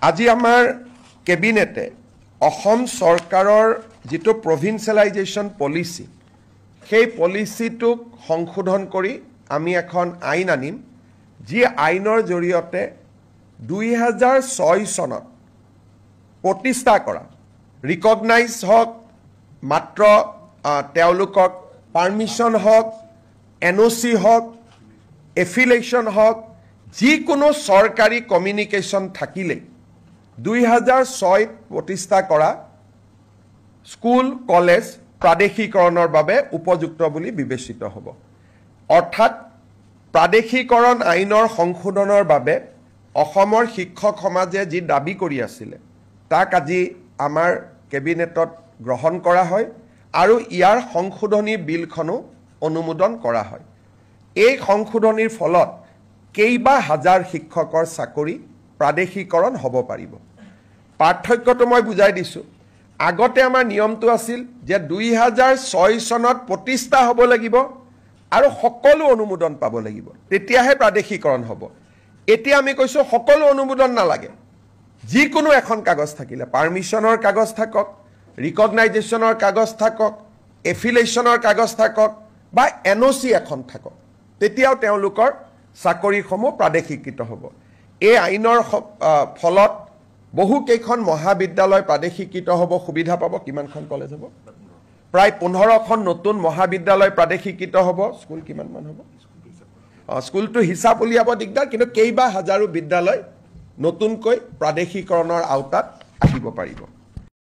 আজি আমাৰ কেবিনেটে অসম চৰকাৰৰ যেটো প্ৰভিন্সিয়েলাইজেশ্যন পলিচি সেই পলিচিটোক সংশোধন কৰি আমি এখন আইন আনিম যি আইনৰ জৰিয়তে 2006 চনত প্ৰতিষ্ঠা কৰা ৰিকগনাইজ হক মাত্ৰ তেওঁলোকক পাৰমিশন হক এনওসি হক এফিলিয়েশন হক যিকোনো সৰকাৰি কমিউনিকেশন থাকিলে 2006 প্ৰতিষ্ঠা কৰা স্কুল কলেজ প্ৰাদেশিকৰণৰ বাবে উপযুক্ত বুলি বিবেচিত হ'ব অৰ্থাৎ প্ৰাদেশিকৰণ আইনৰ সংশোধনৰ বাবে অসমৰ শিক্ষক সমাজে যি দাবী কৰি আছিল তাক আজি আমাৰ কেবিনেটত গ্ৰহণ কৰা হয় আৰু ইয়াৰ সংশোধনী বিলখনো অনুমোদন কৰা হয় এই সংশোধনীৰ ফলত কেইবা হাজাৰ শিক্ষকৰ চাকৰি প্ৰাদেশিকৰণ হ'ব পাৰিব পাৰ্থক্যটো মই বুজাই দিছো আগতে আমাৰ নিয়মটো আছিল যে 2006 চনত প্ৰতিষ্ঠা হ'ব লাগিব আৰু সকলো অনুমোদন পাব লাগিব তেতিয়াহে প্ৰাদেশিকৰণ হ'ব এতিয়া আমি কৈছো সকলো অনুমোদন নালাগে যিকোনো এখন কাগজ থাকিলে পাৰমিশনৰ কাগজ থাকক ৰিকগনাইজেশ্যনৰ কাগজ থাকক এফিলিয়েশনৰ কাগজ থাকক বা এনওসি এখন থাকক তেতিয়াও তেওঁলোকৰ চাকৰিসমূহ প্ৰাদেশিকৃত হ'ব এই আইনৰ ফলত বহু কেইখন মহাবিদ্যালয় প্ৰাদেশিকৃত হ'ব সুবিধা পাব কিমানখন কলেজ হ'ব প্ৰায় 15খন নতুন মহাবিদ্যালয় প্ৰাদেশিকৃত হ'ব স্কুল কিমান মান হ'ব স্কুলটো হিচাপ উলিয়াব দিগদাৰ কিন্তু কেইবা হাজাৰো বিদ্যালয় নতুনকৈ প্ৰাদেশিকৰণৰ আওতাত আহিব পাৰিব